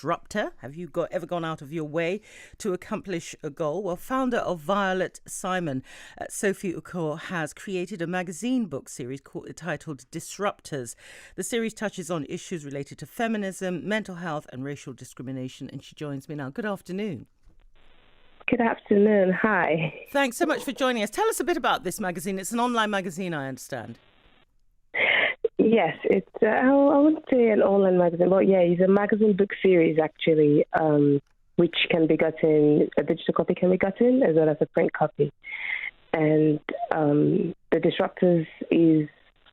disruptor? Have you ever gone out of your way to accomplish a goal? Well, founder of Violet Simon, Sophia has created a magazine book series titled Disruptors. The series touches on issues related to feminism, mental health and racial discrimination. And she joins me now. Good afternoon. Good afternoon. Hi. Thanks so much for joining us. Tell us a bit about this magazine. It's an online magazine, I understand. Yes, it's, I wouldn't say an online magazine, but yeah, it's a magazine book series actually, which can be gotten, a digital copy can be gotten as well as a print copy. And the Disruptors is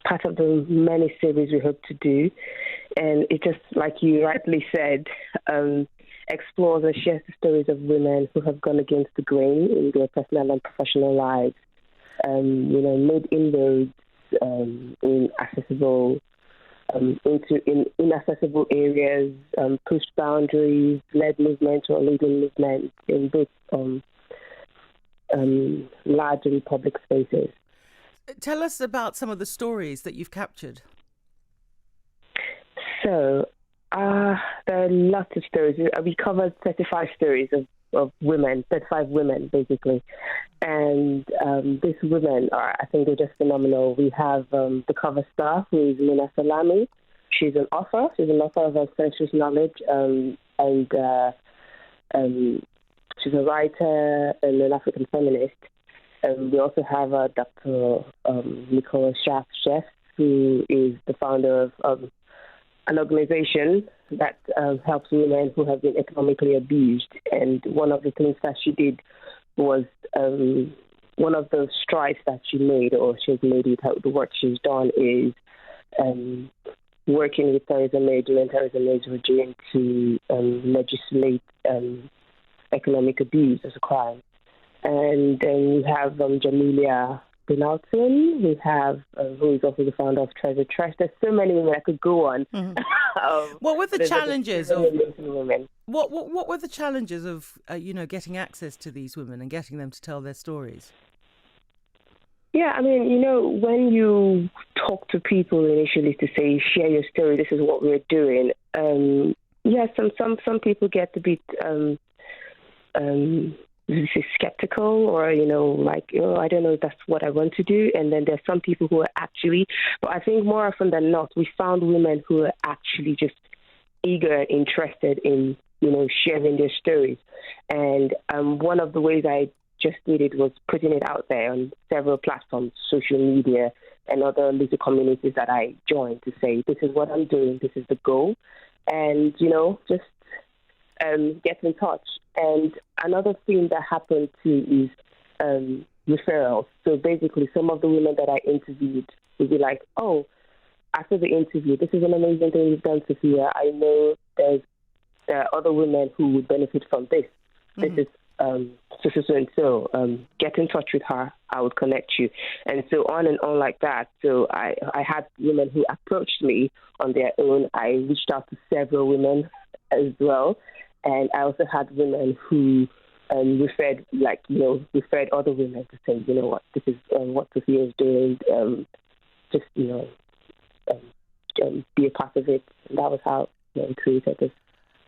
part of the many series we hope to do. And it just, like you rightly said, explores and shares the stories of women who have gone against the grain in their personal and professional lives, made inroads in accessible into inaccessible areas, pushed boundaries, led movements or leading movements in both large and public spaces. Tell us about some of the stories that you've captured. So there are lots of stories. We covered 35 stories of women, 35 women basically. And these women I think they're just phenomenal. We have the cover star, who is Mina Salami. She's an author. She's an author of sensuous knowledge, and she's a writer and an African feminist. We also have Dr. Nicola Chef, who is the founder of an organization that helps women who have been economically abused. And one of the things that she did was one of the strides that she made, or she's made it, the work she's done is working with Theresa May during Theresa May's regime to legislate economic abuse as a crime. And then we have Jamelia Binalton, who is also the founder of Treasure Trash. There's so many women I could go on. Mm-hmm. What were the challenges of women? What were the challenges of getting access to these women and getting them to tell their stories? Yeah, I mean, when you talk to people initially to say, share your story, this is what we're doing. Some people get a bit skeptical, or I don't know if that's what I want to do. And then there's some people who are actually, but I think more often than not, we found women who are actually just eager and interested in sharing their stories. And one of the ways I just did it was putting it out there on several platforms, social media and other little communities that I joined, to say, this is what I'm doing, this is the goal, and just get in touch. And another thing that happened too is referrals. So basically, some of the women that I interviewed would be like, oh, after the interview, this is an amazing thing you've done, Sophia. I know there are other women who would benefit from this. Mm-hmm. This is so get in touch with her. I would connect you. And so on and on like that. So I had women who approached me on their own. I reached out to several women as well. And I also had women who referred other women to say, what, this is what Sophia is doing. Be a part of it. And that was how we created this.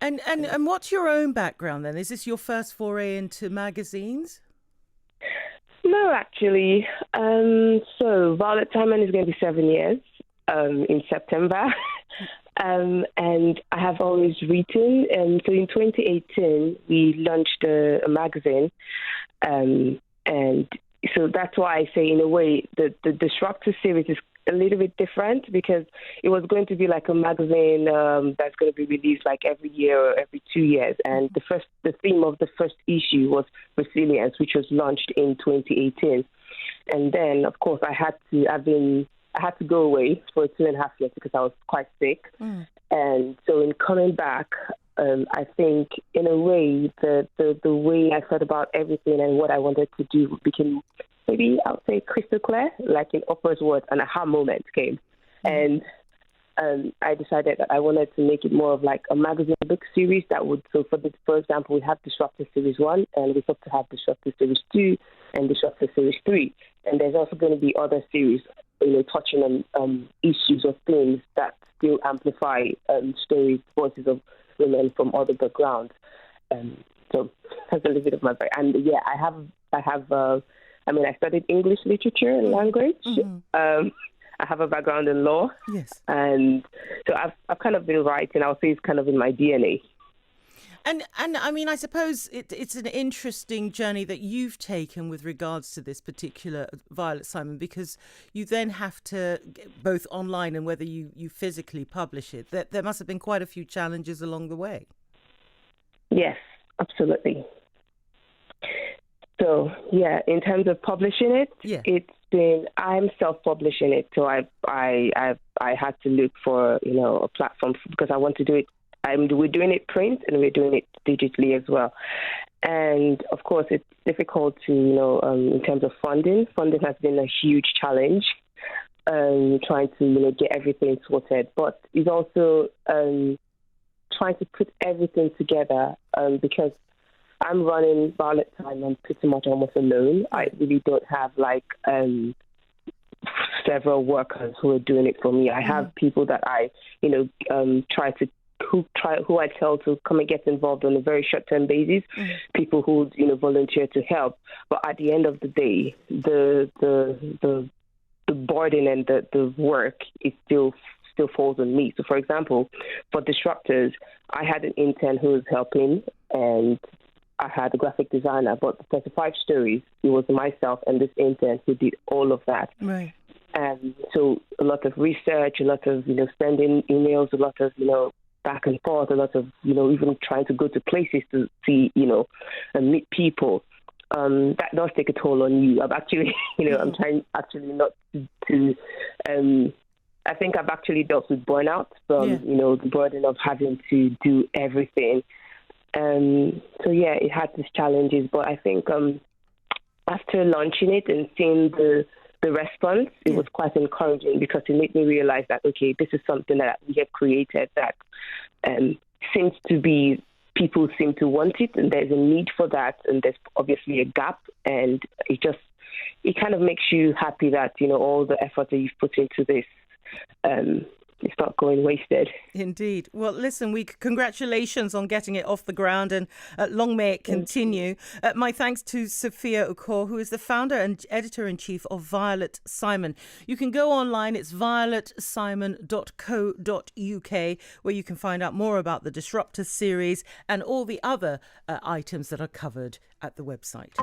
And what's your own background then? Is this your first foray into magazines? No, actually. So Violet Simon is going to be 7 years in September. And I have always written. And so in 2018, we launched a magazine. And so that's why I say, in a way, the Disruptor series is a little bit different, because it was going to be like a magazine that's going to be released like every year or every 2 years. And the theme of the first issue was resilience, which was launched in 2018. And then, of course, I had to go away for 2.5 years because I was quite sick. Mm. And so in coming back, I think in a way the way I thought about everything and what I wanted to do became, maybe I would say, crystal clear, like in Oprah's words, an aha moment came. Mm. And I decided that I wanted to make it more of like a magazine book series that would, so for example, we have Disruptor Series 1, and we hope to have Disruptor Series 2 and Disruptor Series 3. And there's also going to be other series, touching on issues or themes that still amplify stories, voices of women from other backgrounds. So that's a little bit of my background. And yeah, I studied English literature and language. I have a background in law. Yes. And so I've kind of been writing. I would say it's kind of in my DNA. And I mean, I suppose it's an interesting journey that you've taken with regards to this particular Violet Simon, because you then have to, both online and whether you physically publish it, that there must have been quite a few challenges along the way. Yes, absolutely. So, yeah, in terms of publishing it, I'm self-publishing it. So I had to look for, a platform because I want to do it. We're doing it print and we're doing it digitally as well. And of course, it's difficult to, in terms of funding. Funding has been a huge challenge, trying to, get everything sorted. But it's also trying to put everything together because I'm running Violet Simon pretty much almost alone. I really don't have several workers who are doing it for me. I have people that I, who I tell to come and get involved on a very short-term basis, people who volunteer to help. But at the end of the day, the burden and the work is still falls on me. So, for example, for Disruptors, I had an intern who was helping, and I had a graphic designer. But the 35 stories, it was myself and this intern who did all of that. Right. And so a lot of research, a lot of sending emails, a lot of back and forth, a lot of, even trying to go to places to see, and meet people. That does take a toll on you. I've actually, I'm trying actually not to I think I've actually dealt with burnout from, the burden of having to do everything. So, yeah, it had its challenges. But I think after launching it and seeing the response, it was quite encouraging because it made me realize that, okay, this is something that we have created that seems to be, people seem to want it, and there's a need for that, and there's obviously a gap, and it kind of makes you happy that, all the effort that you've put into this, it's not going wasted. Indeed. Well, listen, congratulations on getting it off the ground, and long may it continue. My thanks to Sophia Ukor, who is the founder and editor-in-chief of Violet Simon. You can go online, it's violetsimon.co.uk, where you can find out more about the Disruptors series and all the other items that are covered at the website.